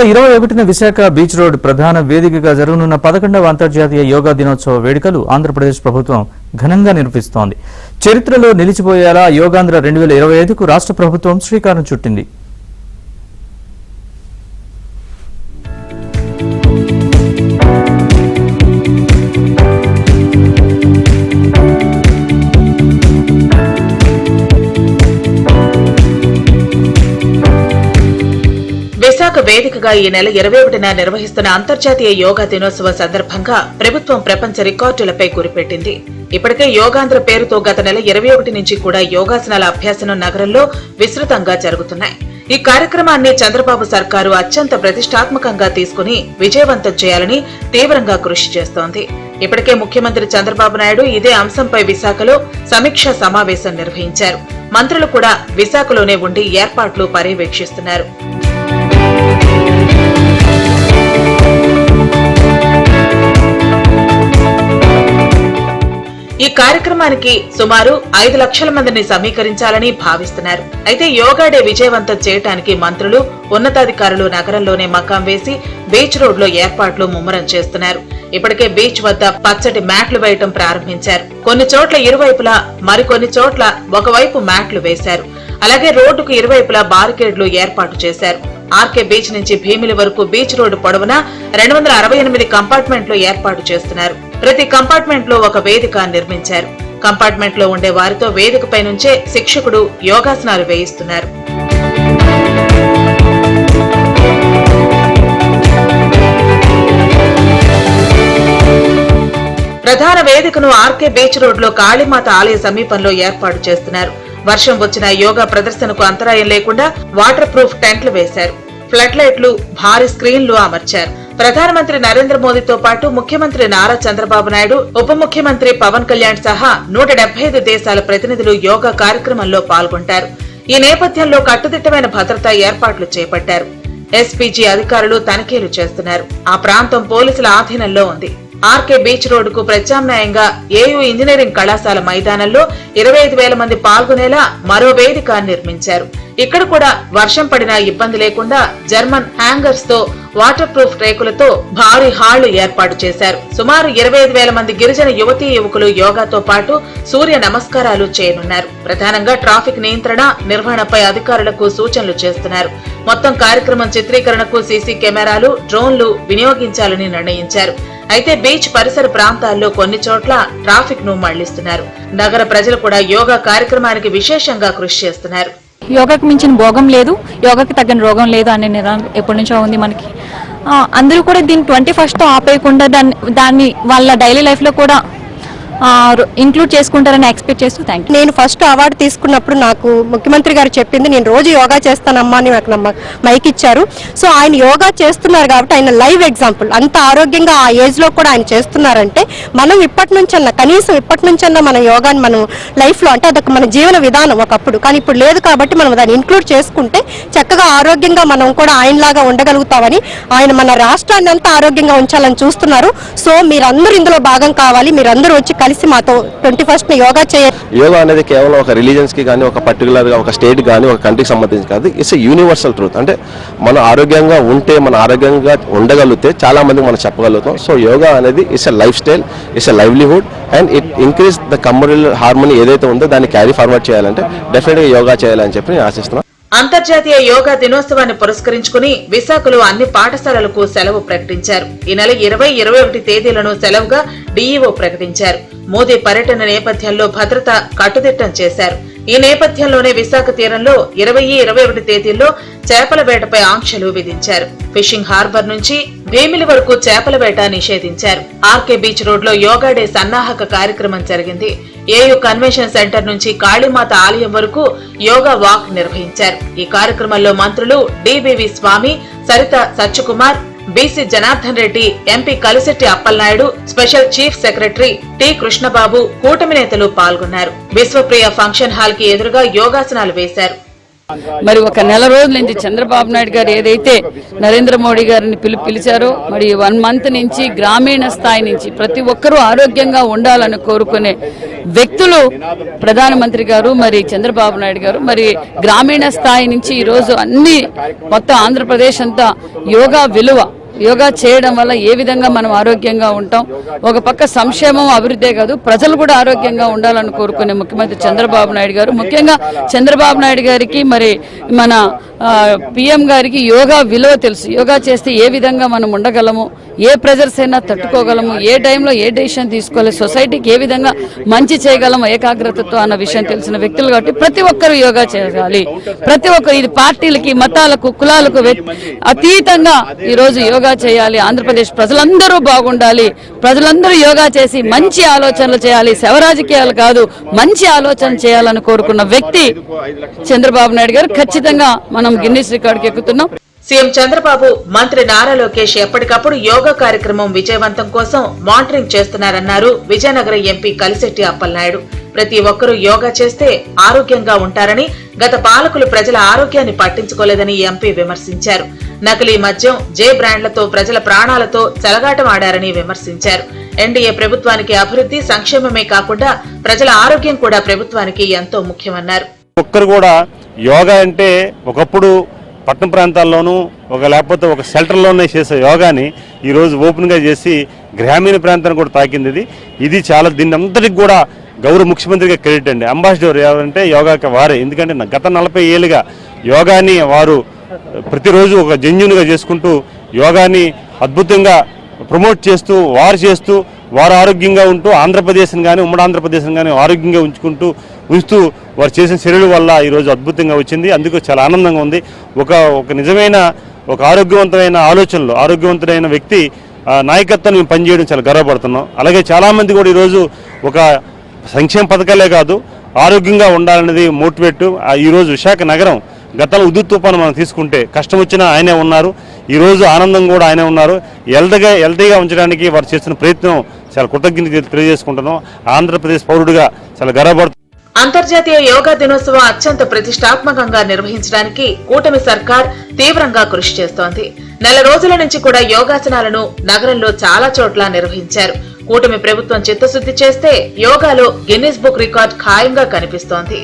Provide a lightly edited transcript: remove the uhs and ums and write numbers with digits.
21న Visakha beach road ప్రధాన వేదికగా జరగనున్న 11వ అంతర్జాతీయ యోగా దినోత్సవ వేడుకలు ఆంధ్రప్రదేశ్ ప్రభుత్వం ఘనంగా నిర్వహిస్తోంది. చరిత్రలో నిలిచిపోయేలా యోగాంధ్ర 2025కు రాష్ట్ర ప్రభుత్వం శ్రీకారం చుట్టింది. విశాఖ వేదికగా ఈ నెల 21న నిర్వహిస్తున్న అంతర్జాతీయ యోగా దినోత్సవం సందర్భంగా ప్రభుత్వం ప్రపంచ రికార్డులపై గురిపెట్టింది. ఇప్పటికే యోగాంధ్ర పేరుతో గత నెల 21 నుంచి కూడా యోగాసనాల అభ్యాసనం నగరంలో విస్తృతంగా జరుగుతున్నాయి. ఈ కార్యక్రమాన్ని చంద్రబాబు సర్కారు అత్యంత ప్రతిష్టాత్మకంగా తీసుకుని విజయవంతం చేయాలని తీవ్రంగా కృషి చేస్తోంది. ఇప్పటికే ముఖ్యమంత్రి చంద్రబాబు నాయుడు ఇదే అంశంపై విశాఖలో సమీక్షా సమావేశం నిర్వహించారు. మంత్రులు కూడా విశాఖలోనే ఉండి ఏర్పాట్లు పర్యవేక్షిస్తున్నారు. ఈ కార్యక్రమానికి సుమారు 5 లక్షల మందిని సమీకరించాలని భావిస్తున్నారు. అయితే యోగా డే విజయవంతం చేయడానికి మంత్రులు, ఉన్నతాధికారులు నగరంలోనే మకాం వేసి బీచ్ రోడ్ లో ఏర్పాట్లు ముమ్మరం చేస్తున్నారు. ఇప్పటికే బీచ్ వద్ద పచ్చటి మ్యాట్లు వేయటం ప్రారంభించారు. కొన్ని చోట్ల ఇరువైపులా, మరికొన్ని చోట్ల ఒకవైపు మ్యాట్లు వేశారు. అలాగే రోడ్డుకు ఇరువైపులా బారికేడ్లు ఏర్పాటు చేశారు. ఆర్కే బీచ్ నుంచి భీమిలి వరకు బీచ్ రోడ్డు పొడవునా 268 కంపార్ట్మెంట్లు ఏర్పాటు చేస్తున్నారు. ప్రతి కంపార్ట్మెంట్ లో ఒక వేదిక నిర్మించారు. కంపార్ట్మెంట్ లో ఉండే వారితో వేదికపై నుంచే శిక్షకుడు యోగాసనాలు వేయిస్తున్నారు. ప్రధాన వేదికను ఆర్కే బీచ్ రోడ్ లో కాళీమాత ఆలయ సమీపంలో ఏర్పాటు చేస్తున్నారు. వర్షం వచ్చిన యోగా ప్రదర్శనకు అంతరాయం లేకుండా వాటర్ ప్రూఫ్ టెంట్లు వేశారు. ఫ్లడ్ లైట్లు, భారీ స్క్రీన్లు అమర్చారు. ప్రధానమంత్రి నరేంద్ర మోదీతో పాటు ముఖ్యమంత్రి నారా చంద్రబాబు నాయుడు, ఉప ముఖ్యమంత్రి పవన్ కళ్యాణ్ సహా 175 దేశాల ప్రతినిధులు యోగా కార్యక్రమంలో పాల్గొంటారు. ఈ నేపథ్యంలో కట్టుదిట్టమైన భద్రతా ఏర్పాట్లు చేపట్టారు. ఎస్పీజీ అధికారులు తనిఖీలు చేస్తున్నారు. ఆ ప్రాంతం పోలీసుల ఆధీనంలో ఉంది. ఆర్కే బీచ్ రోడ్డుకు ప్రత్యామ్నాయంగా ఏయూ ఇంజనీరింగ్ కళాశాల మైదానంలో 25,000 మంది పాల్గొనేలా మరో వేదిక నిర్మించారు. ఇక్కడ కూడా వర్షం పడినా ఇబ్బంది లేకుండా జర్మన్ హ్యాంగర్స్ తో వాటర్ ప్రూఫ్ రేకులతో భారీ హాళ్లు ఏర్పాటు చేశారు. సుమారు 25,000 మంది గిరిజన యువతీ యువకులు యోగాతో పాటు సూర్య నమస్కారాలు చేయనున్నారు. ప్రధానంగా ట్రాఫిక్ నియంత్రణ, నిర్వహణపై అధికారులకు సూచనలు చేస్తున్నారు. మొత్తం కార్యక్రమం చిత్రీకరణకు సీసీ కెమెరాలు, డ్రోన్లు వినియోగించాలని నిర్ణయించారు. అయితే బీచ్ పరిసర ప్రాంతాల్లో కొన్ని చోట్ల ట్రాఫిక్ ను మళ్లిస్తున్నారు. నగర ప్రజలు కూడా యోగా కార్యక్రమానికి విశేషంగా కృషి చేస్తున్నారు. యోగాకి మించిన భోగం లేదు, యోగాకి తగ్గని రోగం లేదు అనే నిదానం ఎప్పటి నుంచో ఉంది మనకి. అందరూ కూడా దీన్ని 21st ఆపేయకుండా దాన్ని వాళ్ళ డైలీ లైఫ్ లో కూడా ఇంక్లూడ్ చేసుకుంటారని ఎక్స్పెక్ట్ చేస్తూ థ్యాంక్ యూ. నేను ఫస్ట్ అవార్డు తీసుకున్నప్పుడు నాకు ముఖ్యమంత్రి గారు చెప్పింది, నేను రోజు యోగా చేస్తానమ్మా అని నాకు మైక్ ఇచ్చారు. సో ఆయన యోగా చేస్తున్నారు కాబట్టి ఆయన లైవ్ ఎగ్జాంపుల్. అంత ఆరోగ్యంగా ఆ ఏజ్ లో కూడా ఆయన చేస్తున్నారంటే మనం కనీసం ఇప్పటి నుంచన్నా మన యోగాని మనం లైఫ్ లో, అంటే అదొక మన జీవన విధానం ఒకప్పుడు, కానీ ఇప్పుడు లేదు కాబట్టి మనం దాన్ని ఇంక్లూడ్ చేసుకుంటే చక్కగా ఆరోగ్యంగా మనం కూడా ఆయనలాగా ఉండగలుగుతామని, ఆయన మన రాష్ట్రాన్ని అంతా ఆరోగ్యంగా ఉంచాలని చూస్తున్నారు. సో మీరందరూ ఇందులో భాగం కావాలి, మీరందరూ వచ్చి కలిసి మాతో 21st యోగా చేయాలి. యోగా అనేది కేవలం ఒక రిలీజన్స్ కి కానీ, ఒక పర్టికులర్ గా ఒక స్టేట్ కానీ, ఒక కంట్రీకి సంబంధించి కాదు. It's a universal truth. అంటే మనం ఆరోగ్యంగా ఉంటే, మన ఆరోగ్యంగా ఉండగలిగితే చాలా మందికి మనం చెప్పగలుగుతాం. సో యోగా అనేది it's a life style, it's a livelihood and it increase the communal harmony ఏదైతే ఉందో దాన్ని క్యారీ ఫార్వర్డ్ చేయాలంటే డెఫినెట్ గా యోగా చేయాలని చెప్పి నేను ఆశిస్తున్నాను. అంతర్జాతీయ యోగా దినోత్సవాన్ని పురస్కరించుకుని విశాఖలో అన్ని పాఠశాలలకు సెలవు ప్రకటించారు. ఈ నెల 20, 21 తేదీలను సెలవుగా డీఈఓ ప్రకటించారు. మోదీ పర్యటన నేపథ్యంలో భద్రత కట్టుదిట్టం చేశారు. ఈ నేపథ్యంలోనే విశాఖ తీరంలో 20, 21 తేదీల్లో చేపల వేటపై ఆంక్షలు విధించారు. ఫిషింగ్ హార్బర్ నుంచి భీమిలి వరకు చేపల వేట నిషేధించారు. ఆర్కే బీచ్ రోడ్ లో యోగా డే సన్నాహక కార్యక్రమం జరిగింది. ఏయూ కన్వెన్షన్ సెంటర్ నుంచి కాళీమాత ఆలయం వరకు యోగా వాక్ నిర్వహించారు. ఈ కార్యక్రమంలో మంత్రులు DBV Swamy, Saritha Satyakumar, BC Janardhan Reddy, MP Kalisetti Appalanaidu, special chief secretary T Krishnababu, కూటమి నేతలు పాల్గొన్నారు. విశ్వప్రియ ఫంక్షన్ హాల్ కి ఎదురుగా యోగాసనాలు వేశారు. మరి ఒక నెల రోజుల నుంచి చంద్రబాబు నాయుడు గారు ఏదైతే నరేంద్ర మోడీ గారిని పిలిచారో, మరి 1 month నుంచి గ్రామీణ స్థాయి నుంచి ప్రతి ఒక్కరూ ఆరోగ్యంగా ఉండాలని కోరుకునే వ్యక్తులు ప్రధానమంత్రి గారు, మరి చంద్రబాబు నాయుడు గారు, మరి గ్రామీణ స్థాయి నుంచి ఈరోజు అన్ని మొత్తం ఆంధ్రప్రదేశ్ అంతా యోగా విలువ, యోగా చేయడం వల్ల ఏ విధంగా మనం ఆరోగ్యంగా ఉంటాం, ఒక పక్క సంక్షేమం అభివృద్ధే కాదు ప్రజలు కూడా ఆరోగ్యంగా ఉండాలని కోరుకునే ముఖ్యమంత్రి చంద్రబాబు నాయుడు గారు, ముఖ్యంగా చంద్రబాబు నాయుడు గారికి మరి మన పిఎం గారికి యోగా విలువ తెలుసు. యోగా చేస్తే ఏ విధంగా మనం ఉండగలము, ఏ ప్రెజర్స్ అయినా తట్టుకోగలము, ఏ టైంలో ఏ డెసిషన్ తీసుకోవాలి, సొసైటీకి ఏ విధంగా మంచి చేయగలము ఏకాగ్రతతో అన్న విషయం తెలిసిన వ్యక్తులు కాబట్టి ప్రతి ఒక్కరు యోగా చేయాలి. ప్రతి ఒక్కరు, ఇది పార్టీలకి, మతాలకు, కులాలకు అతీతంగా ఈరోజు యోగా చేయాలి. ఆంధ్రప్రదేశ్ ప్రజలందరూ బాగుండాలి, ప్రజలందరూ యోగా చేసి మంచి ఆలోచనలు చేయాలి, శవరాజకీయాలు కాదు మంచి ఆలోచన చేయాలని కోరుకున్న వ్యక్తి చంద్రబాబు నాయుడు గారు. ఖచ్చితంగా మనం గిన్నిస్ రికార్డుకి ఎక్కుతున్నాం. సీఎం చంద్రబాబు, మంత్రి నారా లోకేష్ ఎప్పటికప్పుడు యోగా కార్యక్రమం విజయవంతం కోసం మానిటరింగ్ చేస్తున్నారన్నారు విజయనగరం ఎంపీ కలిశెట్టి అప్పలనాయుడు. ప్రతి ఒక్కరూ యోగా చేస్తే ఆరోగ్యంగా ఉంటారని, గత పాలకులు ప్రజల ఆరోగ్యాన్ని పట్టించుకోలేదని ఎంపీ విమర్శించారు. నకిలీ మద్యం, జే బ్రాండ్లతో ప్రజల ప్రాణాలతో చెలగాటమాడారని విమర్శించారు. ఎన్డీఏ ప్రభుత్వానికి అభివృద్ధి, సంక్షేమమే కాకుండా ప్రజల ఆరోగ్యం కూడా ప్రభుత్వానికి ఎంతో ముఖ్యమన్నారు. ఒక్కరు కూడా యోగా అంటే ఒకప్పుడు పట్టణ ప్రాంతాల్లోనూ లేకపోతే ఒక షెల్టర్లోనే చేసే యోగాని ఈరోజు ఓపెన్గా చేసి గ్రామీణ ప్రాంతాన్ని కూడా తాకింది. ఇది చాలా దీన్ని అంతటికి కూడా గౌరవ ముఖ్యమంత్రిగా క్రెడిట్ అండి. అంబాసిడర్ ఎవరంటే యోగాకి వారే. ఎందుకంటే గత 40 ఏళ్ళుగా యోగాని వారు ప్రతిరోజు ఒక జెన్యూన్గా చేసుకుంటూ యోగాని అద్భుతంగా ప్రమోట్ చేస్తూ వారు ఆరోగ్యంగా ఉంటూ ఆంధ్రప్రదేశ్ని కానీ ఉమ్మడి ఆంధ్రప్రదేశ్ని కానీ ఆరోగ్యంగా ఉంచుతూ వారు చేసిన చర్యల వల్ల ఈరోజు అద్భుతంగా వచ్చింది. అందుకు చాలా ఆనందంగా ఉంది. ఒక నిజమైన ఒక ఆరోగ్యవంతమైన ఆలోచనలు, ఆరోగ్యవంతుడైన వ్యక్తి నాయకత్వాన్ని మేము పనిచేయడం చాలా గర్వపడుతున్నాం. అలాగే చాలామంది కూడా ఈరోజు ఒక సంక్షేమ పథకాలే కాదు ఆరోగ్యంగా ఉండాలనేది మోటివేట్. ఈరోజు విశాఖ నగరం గతంలో ఉద్దుత్ తుఫాను మనం తీసుకుంటే కష్టం వచ్చినా ఆయనే ఉన్నారు, ఈరోజు ఆనందం కూడా ఆయనే ఉన్నారు. హెల్తీగా ఉంచడానికి వారు చేస్తున్న ప్రయత్నం చాలా కృతజ్ఞత తెలియజేసుకుంటున్నాం. ఆంధ్రప్రదేశ్ పౌరుడిగా చాలా గర్వపడుతున్నాం. అంతర్జాతీయ యోగా దినోత్సవం అత్యంత ప్రతిష్టాత్మకంగా నిర్వహించడానికి కూటమి సర్కార్ తీవ్రంగా కృషి చేస్తోంది. నెల రోజుల నుంచి కూడా యోగాసనాలను నగరంలో చాలా చోట్ల నిర్వహించారు. కూటమి ప్రభుత్వం చిత్తశుద్ధి చేస్తే యోగాలో గిన్నిస్ బుక్ రికార్డ్ ఖాయంగా కనిపిస్తోంది.